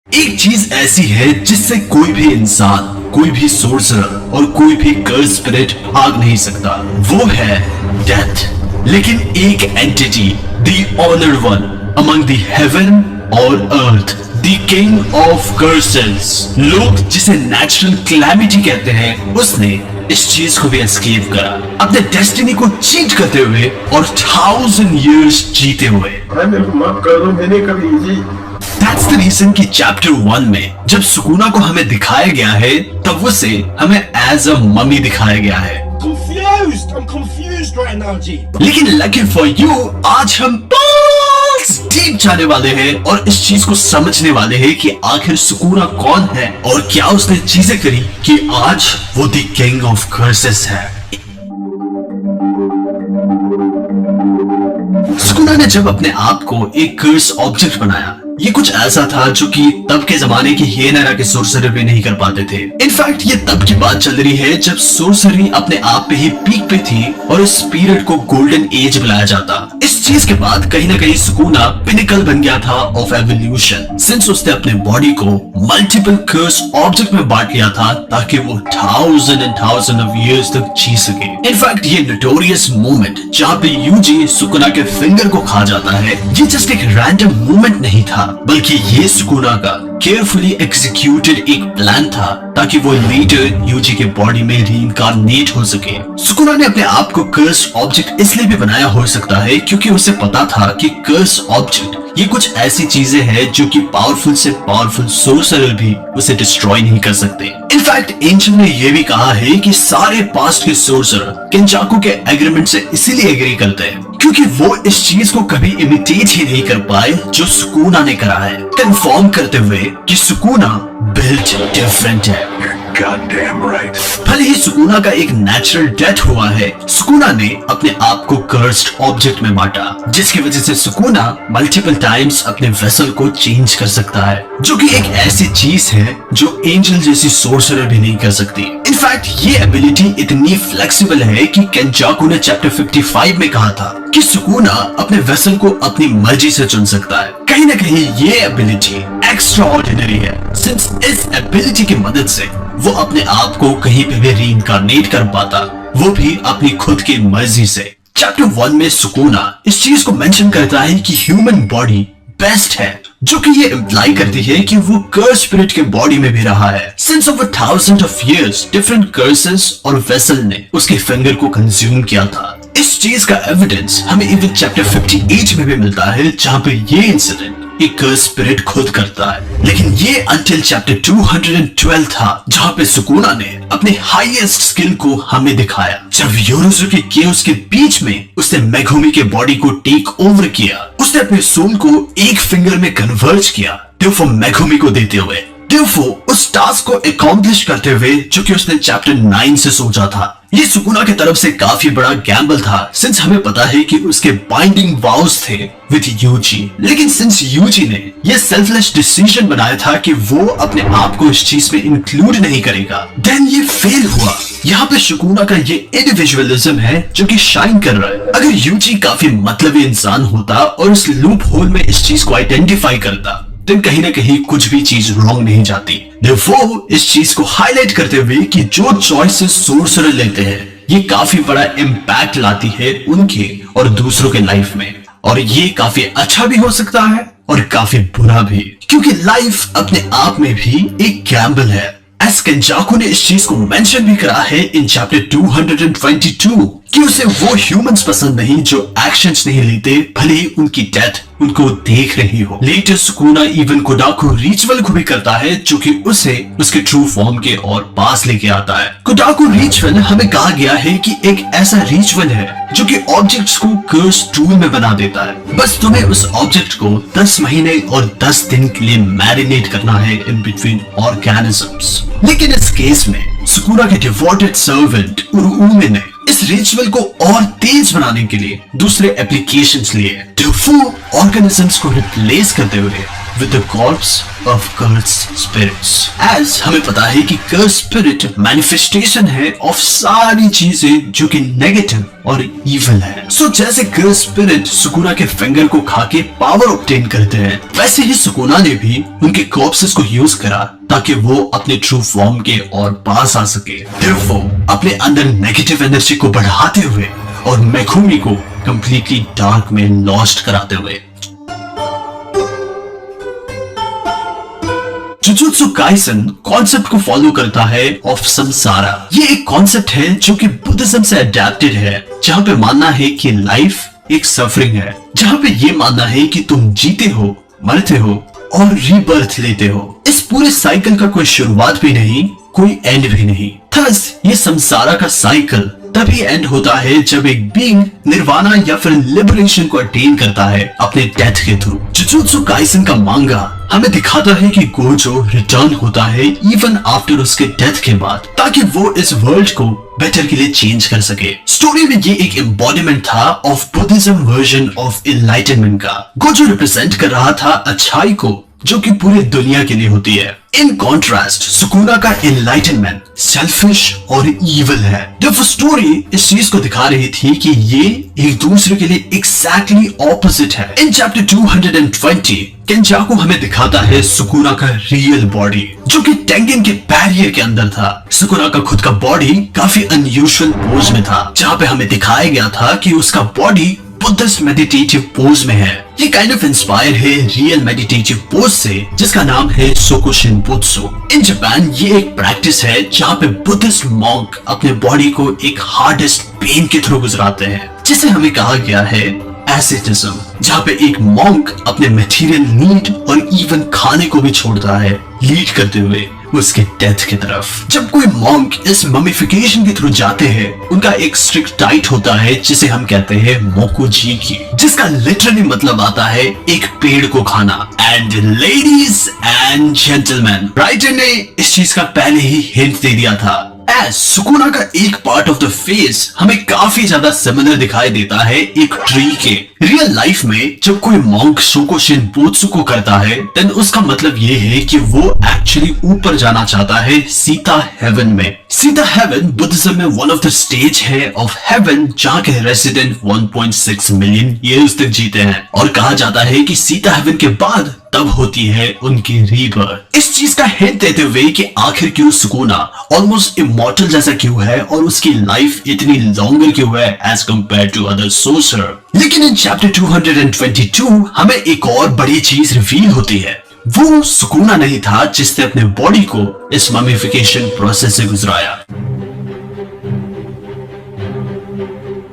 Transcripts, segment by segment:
एक चीज ऐसी है जिससे कोई भी इंसान, कोई भी सोर्सरर और कोई भी कर्स स्पिरिट भाग नहीं सकता, वो है डेथ। लेकिन एक entity, the honoured one among the haven और अर्थ, द किंग ऑफ कर्सेस, लोग जिसे नेचुरल क्लैमिटी कहते हैं, उसने इस चीज को भी एस्केप करा, अपने डेस्टिनी को चीट करते हुए और 1000 years जीते हुए। माफ कर दो, मैंने कभी इजी। That's the reason कि चैप्टर 1 में जब सुकूना को हमें दिखाया गया है, तब उसे हमें एज अ मम्मी दिखाया गया है। I'm confused right now, G. लेकिन लकी फॉर यू, आज हम डीप जाने वाले हैं और इस चीज को समझने वाले हैं कि आखिर सुकूना कौन है और क्या उसने चीजें करी कि आज वो द किंग ऑफ कर्सेस है। सुकूना ने जब अपने आप को एक कर्स ऑब्जेक्ट बनाया, ये कुछ ऐसा था जो कि तब के जमाने की हेनरा के सोर्सरर भी नहीं कर पाते थे। इनफैक्ट ये तब की बात चल रही है जब सोर्सरी अपने आप पे ही पीक पे थी और इस पीरियड को गोल्डन एज बुलाया जाता। इस चीज के बाद कहीं ना कहीं सुकूना पिनिकल बन गया था ऑफ एवोल्यूशन, सिंस उसने अपने बॉडी को मल्टीपल कर्स ऑब्जेक्ट में बांट लिया था ताकि वो 1000 and 1000 of years तक जी सके। इनफैक्ट ये नोटोरियस मोमेंट जहाँ पे यूजी सुकूना के फिंगर को खा जाता है, ये जस्ट एक रैंडम मोमेंट नहीं था, बल्कि ये सुकूना का केयरफुली एग्जीक्यूटेड एक प्लान था ताकि वो लेटर यूजी के बॉडी में रीइंकार्नेट हो सके। सुकूना ने अपने आप को कर्स ऑब्जेक्ट इसलिए भी बनाया हो सकता है क्योंकि उसे पता था कि कर्स ऑब्जेक्ट ये कुछ ऐसी चीजें हैं जो कि पावरफुल से पावरफुल सोर्सरर भी उसे डिस्ट्रॉय नहीं कर सकते। इनफैक्ट एंशिएंट ने यह भी कहा है कि सारे पास्ट के सोर्सरर किंचाकू के एग्रीमेंट से इसीलिए एग्री करते हैं क्योंकि वो इस चीज को कभी इमिटेट ही नहीं कर पाए जो सुकूना ने करा है, कंफर्म करते हुए कि सुकूना बिल्ट डिफरेंट है। Goddamn right. भले ही सुकूना का एक नेचुरल डेथ हुआ है, सुकूना ने अपने आप को कर्स्ड ऑब्जेक्ट में बांटा, जिसकी वजह से सुकूना मल्टीपल टाइम्स अपने वेसल को चेंज कर सकता है, जो कि एक ऐसी चीज है जो एंजल जैसी सोर्सरर भी नहीं कर सकती। इनफैक्ट ये एबिलिटी इतनी फ्लेक्सिबल है कि केंचाकू ने चैप्टर 55 में कहा था कि सुकूना अपने वेसल को अपनी मर्जी से चुन सकता है। कहीं ना कहीं ये एबिलिटी एक्स्ट्रा ऑर्डिनरी है, सिंस इस एबिलिटी की मदद से वो अपने आप को कहीं पे भी रीइंकार्नेट कर पाता, वो भी अपनी खुद की मर्जी से। चैप्टर 1 में सुकूना इस चीज को मेंशन करता है कि ह्यूमन बॉडी बेस्ट है, जो कि ये इम्प्लाई करती है कि वो कर्स स्पिरिट के बॉडी में भी रहा है। Since over 1000 of years different curses और वेसल ने उसके फिंगर को कंज्यूम किया था। इस चीज का एविडेंस हमें इवन चैप्टर 58 में भी मिलता है, जहां पे ये इंसिडेंट एक कर्स स्पिरिट खुद करता है। लेकिन ये अंटिल चैप्टर 212 था जहां पे सुकूना ने अपने हाईएस्ट स्किल को हमें दिखाया, जब योरोजुकी केओस के बीच में उसने मेगुमी के बॉडी को टेक ओवर किया। उसने अपने सोल को एक फिंगर में कन्वर्ज किया ड्यूफो मेगुमी को देते हुए, ड्यूफो उस टास्क को अकॉम्प्लिश करते हुए जो कि उसने चैप्टर 9 से सोचा था। ये सुकूना की तरफ से काफी बड़ा गैम्बल था, सिंस हमें पता है कि उसके बाइंडिंग वाउस थे विद यूजी। लेकिन सिंस यूजी ने ये सेल्फलेस डिसीजन बनाया था कि वो अपने आप को इस चीज में इंक्लूड नहीं करेगा, देन ये फेल हुआ। यहाँ पे सुकूना का ये इंडिविजुअलिज्म है जो कि शाइन कर रहा है। अगर यूजी काफी मतलबी इंसान होता और इस लूप होल में इस चीज को आइडेंटिफाई करता, तो कहीं ना कहीं कुछ भी चीज रॉन्ग नहीं जाती। वो इस चीज को हाईलाइट करते हुए कि जो चॉइसेस सोर्सरर लेते हैं ये काफी बड़ा इम्पैक्ट लाती है उनके और दूसरों के लाइफ में, और ये काफी अच्छा भी हो सकता है और काफी बुरा भी, क्योंकि लाइफ अपने आप में भी एक गैम्बल है। एस केंजाकू ने इस चीज को मेंशन भी करा है इन चैप्टर 222 कि उसे वो ह्यूमंस पसंद नहीं जो एक्शंस नहीं लेते, भले ही उनकी डेथ उनको देख रही हो। लेटर सुकूना इवन कोडाकू रिचुअल को भी करता है जो कि उसे उसके ट्रू फॉर्म के और पास लेके आता है। कोडाकू रिचुअल हमें कहा गया है कि एक ऐसा रिचुअल है जो कि ऑब्जेक्ट्स को कर्स टूल में बना देता है। बस तुम्हें उस ऑब्जेक्ट को 10 महीने और 10 दिन के लिए मैरिनेट करना है इन बिटवीन ऑर्गेनिजम्स। लेकिन इस केस में सुकूना के डिवोटेड सर्वेंट उरुउमे ने इस रिचुअल को और तेज बनाने के लिए दूसरे एप्लीकेशंस लिए। ऑर्गेनिजम्स को रिप्लेस करते हुए with the corpse of cursed spirits. As हमें पता है कि cursed spirit manifestation है of सारी चीजें जो कि negative और evil है. So जैसे cursed spirit सुकुना के फिंगर को खा के पावर ऑब्टेन करते हैं, वैसे ही सुकुना ने भी उनके कॉर्प्सेस को यूज करा ताकि वो अपने ट्रू फॉर्म के और पास आ सके. Therefore, अपने अंदर नेगेटिव एनर्जी को बढ़ाते हुए और मेखुमी को कंप्लीटली डार्क में लॉस्ट कराते हुए. जुजुत्सु काइसन कॉन्सेप्ट को फॉलो करता है ऑफ संसारा. ये एक कॉन्सेप्ट है जो कि बुद्धिज्म से अडेप्टेड है, जहाँ पे मानना है कि लाइफ एक सफरिंग है, जहाँ पे ये मानना है कि तुम जीते हो, मरते हो और रीबर्थ लेते हो. इस पूरे साइकिल का कोई शुरुआत भी नहीं, कोई एंड भी नहीं. थस ये संसारा का साइकिल तभी एंड होता है जब एक बीइंग निर्वाणा या फिर लिबरेशन को अटेन करता है अपने डेथ के थ्रू. जुजुत्सु काइसन का मांगा हमें दिखाता है कि गोजो रिटर्न होता है इवन आफ्टर उसके डेथ के बाद, ताकि वो इस वर्ल्ड को बेटर के लिए चेंज कर सके. स्टोरी में ये एक एम्बॉडीमेंट था of Buddhism version of enlightenment का. गोजो रिप्रेजेंट कर रहा था अच्छाई को जो कि पूरी दुनिया के लिए होती है. इन कॉन्ट्रास्ट सुकुना का एनलाइटनमेंट सेल्फिश और इविल है. द स्टोरी इस चीज को दिखा रही थी कि ये एक दूसरे के लिए एग्जैक्टली ऑपोजिट है. इन चैप्टर 220 केंजाकू हमें दिखाता है सुकुना का रियल बॉडी जो कि टेंगेन के बैरियर के अंदर था. सुकुना का खुद का बॉडी काफी अनयूजुअल पोज में था, जहाँ पे हमें दिखाया गया था कि उसका बॉडी बुद्धिस्ट मेडिटेटिव पोज में है. ये काइंड ऑफ इंस्पायर है रियल मेडिटेटिव पोज से जिसका नाम है सोकुशिन बुत्सु. इन जापान ये एक प्रैक्टिस है जहाँ पे बुद्धिस्ट मॉन्क अपने बॉडी को एक हार्डेस्ट पेन के थ्रू गुजराते हैं, जिसे हमें कहा गया है एसेटिज्म, जहाँ पे एक मॉन्क अपने मटेरियल नीड और इवन खाने को भी छोड़ता है, लीड करते हुए उसके डेथ की तरफ. जब कोई मॉन्क इस ममिफिकेशन के थ्रू जाते हैं, उनका एक स्ट्रिक्ट डाइट होता है जिसे हम कहते हैं मोकुजी की, जिसका लिटरली मतलब आता है एक पेड़ को खाना. And ladies and gentleman, writer ने इस चीज का पहले ही हिंट दे दिया था. एज सुकुना का एक पार्ट ऑफ द फेस हमें काफी ज्यादा सिमिलर दिखाई देता है एक ट्री के. रियल लाइफ में जब कोई मॉन्क शोकोशिन बुत्सु को करता है, देन उसका मतलब ये है कि वो एक्चुअली ऊपर जाना चाहता है सीता हेवन में. सीता हेवन बुद्धिज्म में वन ऑफ द स्टेज है ऑफ हेवन जहाँ के रेसिडेंट 1.6 मिलियन ईयर्स तक जीते हैं, और कहा जाता है कि सीता हेवन के बाद तब होती है उनकी रीबर्थ. इस चीज का हिंट देते हुए कि आखिर क्यों सुकुना ऑलमोस्ट इमॉर्टल जैसा क्यों है और उसकी लाइफ इतनी लॉन्गर क्यों है as compare to other sorcerer. लेकिन इन चैप्टर 222 हमें एक और बड़ी चीज रिवील होती है. वो सुकुना नहीं था जिसने अपने बॉडी को इस ममिफिकेशन प्रोसेस से गुजराया.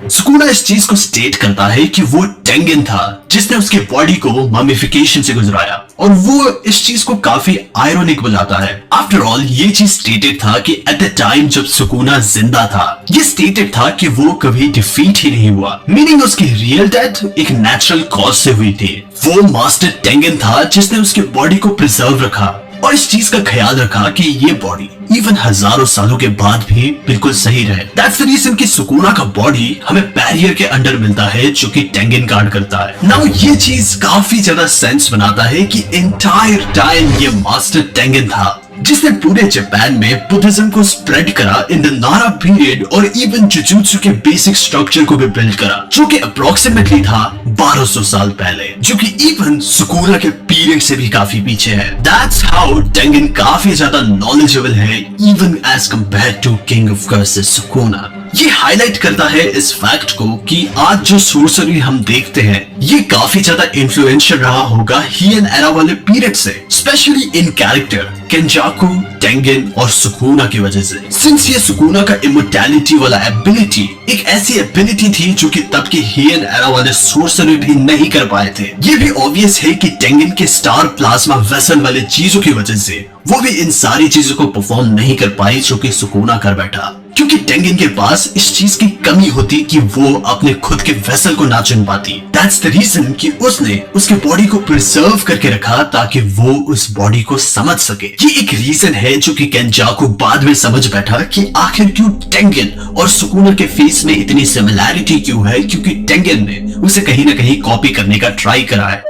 सुकुना इस चीज को स्टेट करता है कि वो टेंगेन था जिसने उसके बॉडी को ममिफिकेशन से गुजराया, और वो इस चीज को काफी आयरोनिक बुलाता है. आफ्टर ऑल ये चीज स्टेटेड था कि एट द टाइम जब सुकुना जिंदा था, ये स्टेटेड था कि वो कभी डिफीट ही नहीं हुआ, मीनिंग उसकी रियल डेथ एक नेचुरल कॉज से हुई थी. वो मास्टर टेंगेन था जिसने उसके बॉडी को प्रिजर्व रखा और इस चीज का ख्याल रखा कि ये बॉडी इवन हजारों सालों के बाद भी बिल्कुल सही रहे. दैट्स द रीजन कि सुकुना का बॉडी हमें बैरियर के अंडर मिलता है जो कि टेंगेन गार्ड करता है. नाउ ये चीज काफी ज्यादा सेंस बनाता है कि एंटायर टाइम ये मास्टर टेंगेन था जिसने पूरे जापान में बुद्धिज्म को स्प्रेड करा इन द नारा पीरियड, और इवन जुजुत्सु के बेसिक स्ट्रक्चर को भी बिल्ड करा जो कि अप्रोक्सीमेटली था 1200 साल पहले, जो कि इवन सुकुना के पीरियड से भी काफी पीछे है. दैट्स हाउ टेंगेन काफी ज्यादा नॉलेजेबल है even as compare to king of curses Sukuna. ये हाईलाइट करता है इस फैक्ट को कि आज जो सोर्सरी हम देखते हैं ये काफी ज्यादा इन्फ्लुएंशियल रहा होगा हियन एरा वाले पीरियड से, स्पेशली इन कैरेक्टर केंजाकू, टेंगेन और सुकुना की वजह से. सिंस ये सुकुना का इमोर्टैलिटी वाला एबिलिटी एक ऐसी एबिलिटी थी जो कि तब के हियन एरा वाले सोर्सरी भी नहीं कर पाए थे. ये भी ऑब्वियस है कि टेंगेन के स्टार प्लाज्मा वेसल वाले चीजों की वजह से वो भी इन सारी चीजों को परफॉर्म नहीं कर पाई जो कि सुकुना कर बैठा, क्योंकि टेंगेन के पास इस चीज की कमी होती कि वो अपने खुद के वेसल को ना चुन पाती. दैट्स द रीजन कि उसने उसके बॉडी को प्रिजर्व करके रखा ताकि वो उस बॉडी को समझ सके. ये एक रीजन है जो कि केंजाकू बाद में समझ बैठा कि आखिर क्यों टेंगेन और सुकुना के फेस में इतनी सिमिलैरिटी क्यों है, क्योंकि टेंगेन ने उसे कहीं ना कहीं कॉपी करने का ट्राई करा है.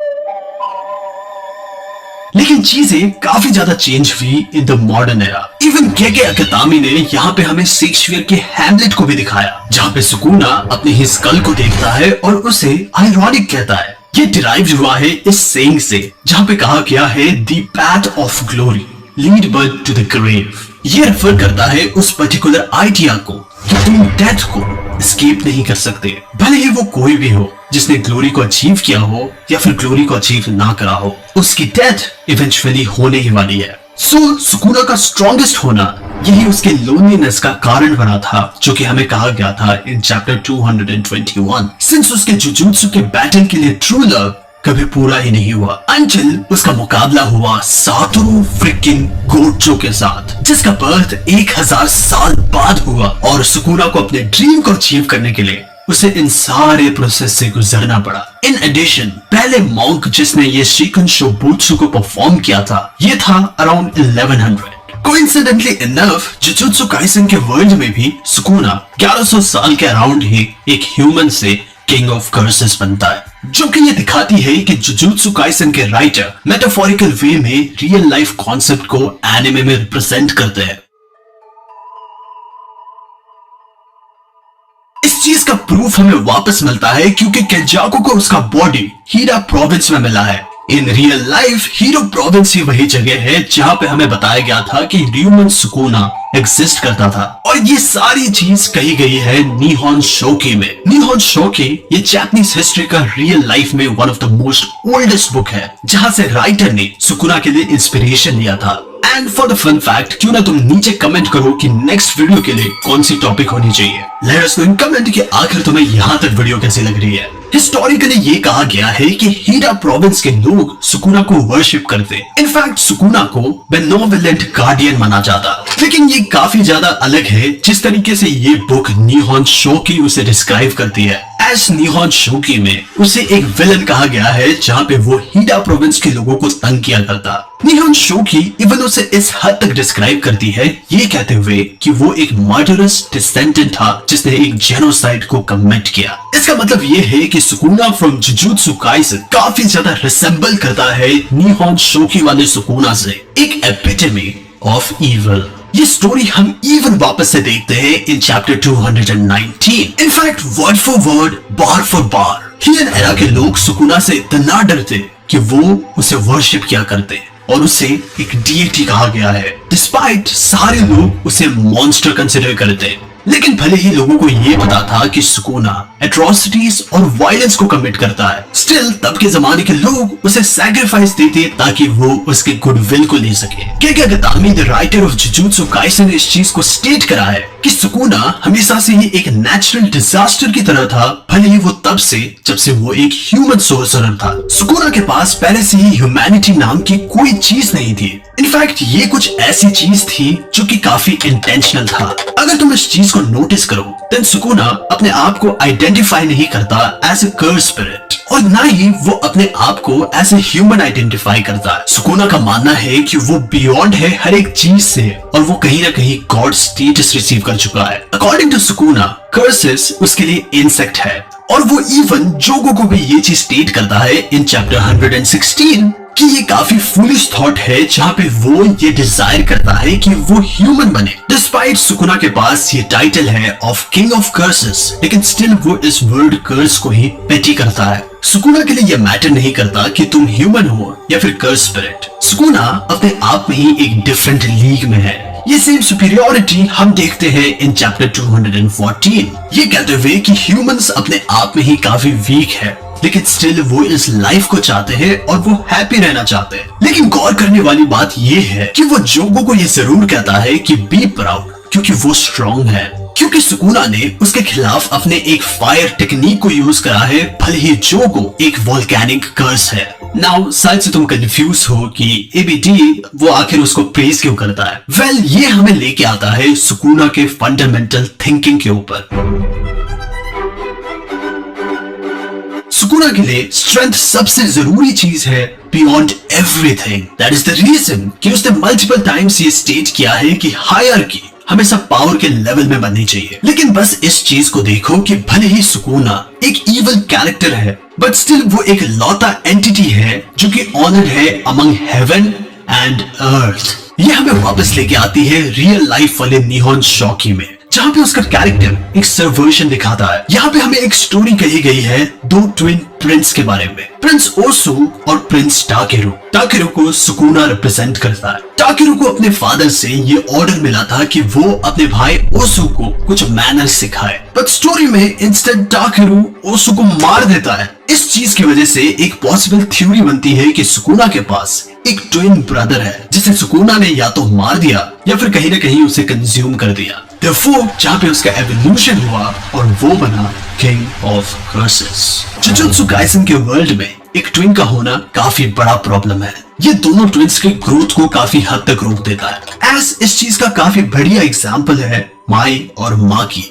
लेकिन चीजें काफी ज्यादा चेंज हुई in the modern era. Even के अकातामी ने यहाँ पे हमें शेक्सपियर के हैमलेट को भी दिखाया, जहाँ पे सुकूना अपने ही स्कल को देखता है और उसे आयरॉनिक कहता है। ये डिराइव हुआ है इस सेइंग से, जहाँ पे कहा गया है the path of glory lead but to the grave. ये रेफर करता है उस पर्टिकुलर आइडिया को कि तुम डेथ को एस्केप नहीं कर सकते, भले ही वो कोई भी हो जिसने ग्लोरी को अचीव किया हो या फिर ग्लोरी को अचीव ना करा हो, उसकी डेथ इवेंचुअली होने ही वाली है। सो सुकूना का स्ट्रॉन्गेस्ट होना यही उसके लोनलीनेस का कारण बना था, जो कि हमें कहा गया था इन चैप्टर 221। सिंस उसके जुजुत्सु के बैटल के लिए ट्रू लव कभी पूरा ही नहीं हुआ अंटिल उसका मुकाबला हुआ सातोरू फ्रिकिंग गोचो के साथ, जिसका बर्थ 1000 साल बाद हुआ और सुकूना को अपने ड्रीम को अचीव करने के लिए उसे इन सारे प्रोसेस से गुजरना पड़ा। इन एडिशन पहले मॉन्क जिसने ये शिकन शोबुत्सु को परफॉर्म किया था, ये था around 1100। Coincidentally enough jujutsu Kaisen के वर्ल्ड में भी सुकूना 1100 साल के अराउंड ही एक ह्यूमन से किंग ऑफ कर्सेस बनता है, जो कि ये दिखाती है कि जुजुत्सु काइसेन के राइटर मेटाफोरिकल वे में रियल लाइफ कॉन्सेप्ट को एनिमे में रिप्रेजेंट करते हैं। इस चीज का प्रूफ हमें वापस मिलता है क्योंकि केंजाकू को उसका बॉडी हीरा प्रोविंस में मिला है। In real life hero province ही वही जगह है जहां पे हमें बताया गया था कि ह्यूमन सुकूना एग्जिस्ट करता था, और ये सारी चीज कही गई है निहोन शोकी में। निहोन शोकी ये जापानीज हिस्ट्री का रियल लाइफ में one of the most oldest book है, जहां से राइटर ने सुकूना के लिए इंस्पिरेशन लिया था। And for the fun fact, क्यों ना तुम नीचे कमेंट करो कि नेक्स्ट वीडियो के लिए कौन सी टॉपिक होनी चाहिए। Let us know in comment कि आखिर तुम्हें यहाँ तक वीडियो कैसी लग रही है। हिस्टोरिकली ये कहा गया है कि हीरा प्रोविंस के लोग सुकूना को वर्शिप करते। इनफैक्ट सुकूना को बेनोवलेंट गार्डियन माना जाता। लेकिन ये काफी ज्यादा अलग है जिस तरीके से ये बुक निहोन शोकी उसे डिस्क्राइब करती है। एज निहोन शोकी में उसे एक विलन कहा गया है, जहाँ पे वो हीरा प्रोविंस के लोगों को तंग किया करता। निहोन शोकी इवन उसे इस हद तक डिस्क्राइब करती है, ये कहते हुए कि वो एक मर्डरस डिसेंडेंट था जिसने एक जेनोसाइड को कमिट किया। इसका मतलब ये है कि सुकूना फ्रॉम जुजुत्सु काइसेन काफी ज्यादा रिसेंबल करता है निहोन शोकी वाले सुकूना से, एक एपिटमी ऑफ इविल। ये स्टोरी हम इवन वापस से देखते हैं in chapter 219। In fact word for word, बार फॉर बार हियन एरा के लोग सुकूना से इतना डरते कि वो उसे वर्शिप किया करते और उसे एक डीटी कहा गया है। डिस्पाइट सारे लोग उसे मॉन्स्टर कंसिडर करते, लेकिन भले ही लोगों को ये पता था कि सुकूना एट्रोसिटीज और वायलेंस को कमिट करता है, स्टिल तब के जमाने के लोग उसे सैक्रिफाइस देते ताकि वो उसके गुडविल को ले सके। Gege Akutami the writer of Jujutsu Kaisen ने इस चीज को स्टेट करा है कि सुकूना हमेशा से ही एक नेचुरल डिजास्टर की तरह था, भले ही वो तब से जब से वो एक ह्यूमन सोर्सरर था। सुकूना के पास पहले से ही ह्यूमैनिटी नाम की कोई चीज नहीं थी। इनफैक्ट ये कुछ ऐसी चीज थी जो कि काफी इंटेंशनल था। अगर तुम इस चीज को नोटिस करो, देन सुकूना अपने आप को आइडेंटिफाई नहीं करता एज ए कर्स स्पिरिट, और ना ही वो अपने आप को एज ए ह्यूमन आइडेंटिफाई करता है। सुकूना का मानना है कि वो बियॉन्ड है हर एक चीज से, और वो कहीं ना कहीं गॉड स्टेटस रिसीव कर चुका है। अकॉर्डिंग टू सुकूना, कर्सेस उसके लिए इंसेक्ट है, और वो इवन जोगो को भी ये चीज स्टेट करता है इन चैप्टर 116 कि ये काफी फूलिश थॉट है, जहाँ पे वो ये डिजायर करता है कि वो ह्यूमन बने। डिस्पाइट सुकूना के पास ये टाइटल है ऑफ किंग ऑफ कर्सेस, लेकिन स्टिल वो इस वर्ड कर्स को ही पेटी करता है। सुकूना के लिए ये मैटर नहीं करता कि तुम ह्यूमन हो या फिर कर्स स्पिरिट। सुकूना अपने आप में ही एक डिफरेंट लीग में है। ये सेम सुपीरियोरिटी हम देखते हैं इन चैप्टर 214, ये कहते हुए कि ह्यूमंस अपने आप में ही काफी वीक है, लेकिन स्टिल वो इस लाइफ को चाहते हैं और वो हैप्पी रहना चाहते हैं। लेकिन गौर करने वाली बात ये है कि वो जोगो को ये जरूर कहता है कि बी प्राउड, क्योंकि वो स्ट्रॉन्ग है। क्योंकि सुकूना ने उसके खिलाफ अपने एक फायर टेक्निक को यूज करा है, भले ही जोगो एक वोल्केनिक कर्स है। नाउ शायद से तुम कंफ्यूज हो कि एबीडी वो आखिर उसको प्रेज क्यों करता है। वेल, ये हमें लेके आता है सुकूना के फंडामेंटल थिंकिंग के ऊपर। सुकूना के लिए स्ट्रेंथ सबसे जरूरी चीज है beyond everything. That is the reason कि उसने मल्टीपल टाइम्स ये स्टेट किया है कि हायरार्की हमेशा पावर के लेवल में बननी चाहिए। लेकिन बस इस चीज को देखो कि भले ही सुकूना एक इविल कैरेक्टर है, बट स्टिल वो एक लौता एंटिटी है जो कि ऑनर्ड है अमंग हेवन एंड अर्थ। ये हमें वापस लेके आती है रियल लाइफ वाले निहॉन शॉकी में, जहाँ पे उसका कैरेक्टर एक सर्वर्शन दिखाता है। यहाँ पे हमें एक स्टोरी कही गई है दो ट्विन प्रिंस के बारे में, प्रिंस ओसु और प्रिंस टाकेरू। टाकेरू को सुकूना रिप्रेजेंट करता है। टाकेरू को अपने फादर से ये ऑर्डर मिला था कि वो अपने भाई ओसु को कुछ मैनर्स सिखाए, बट स्टोरी में इंस्टेंट टाकेरू ओसु को मार देता है। इस चीज की वजह से एक पॉसिबल थ्योरी बनती है कि सुकूना के पास एक ट्विन ब्रदर है जिसे सुकूना ने या तो मार दिया या फिर कहीं ना कहीं उसे कंज्यूम कर दिया। जहाँ पे उसका एवोल्यूशन हुआ और वो बना king of curses. Jujutsu Kaisen के वर्ल्ड में एक ट्विन का होना काफी बड़ा प्रॉब्लम है। ये दोनों ट्विन्स के ग्रोथ को काफी हद तक रोक देता है। इस चीज का काफी बढ़िया एग्जाम्पल है माई और माकी।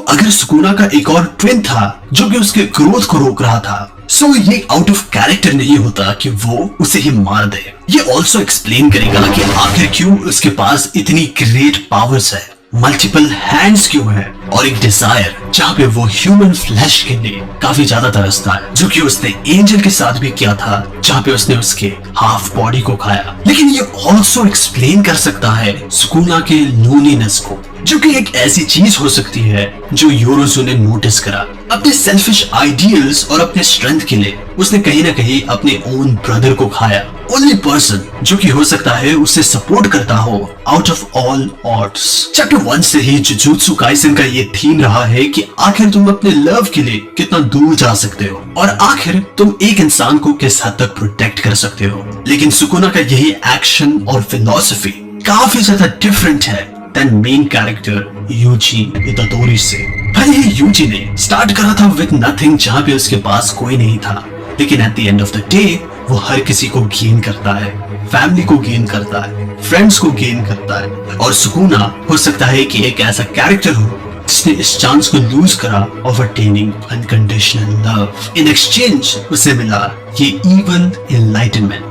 अगर सुकूना का एक और ट्विन था जो कि उसके ग्रोथ को रोक रहा था, ये आउट ऑफ कैरेक्टर नहीं होता कि वो उसे ही मार दे। ये ऑल्सो एक्सप्लेन करेगा कि आखिर क्यों उसके पास इतनी ग्रेट पावर्स है, मल्टीपल हैंड्स क्यों है, और एक डिजायर जहाँ पे वो ह्यूमन फ्लैश के लिए काफी ज्यादा तरसता है, जो कि उसने एंजल के साथ भी किया था जहाँ पे उसने उसके हाफ बॉडी को खाया। लेकिन ये ऑल्सो एक्सप्लेन कर सकता है सुकूना के लोनलीनेस को, जो कि एक ऐसी चीज हो सकती है जो योरोजू ने नोटिस करा। अपने सेल्फिश आइडियल्स और अपने स्ट्रेंथ के लिए उसने कहीं ना कहीं अपने ओन ब्रदर को खाया। ओनली पर्सन जो कि हो सकता है उसे सपोर्ट करता हो out of all odds. Chapter 1 से ही जुजुत्सु काइसेन का ये थीम रहा है कि आखिर तुम अपने लव के लिए कितना दूर जा सकते हो और आखिर तुम एक इंसान को किस हद तक प्रोटेक्ट कर सकते हो। लेकिन सुकूना का यही एक्शन और फिलॉसफी काफी ज्यादा डिफरेंट है than main character Yuji Itadori से। भले ही यूजी ने स्टार्ट करा था विद नथिंग, जहाँ पे उसके पास कोई नहीं था, लेकिन at the end of the day वो हर किसी को गेन करता है, फैमिली को गेन करता है, फ्रेंड्स को गेन करता है। और सुकूना हो सकता है कि एक ऐसा कैरेक्टर हो जिसने इस चांस को लूज करा of attaining unconditional love. In exchange उसे मिला ये इवन एनलाइटनमेंट।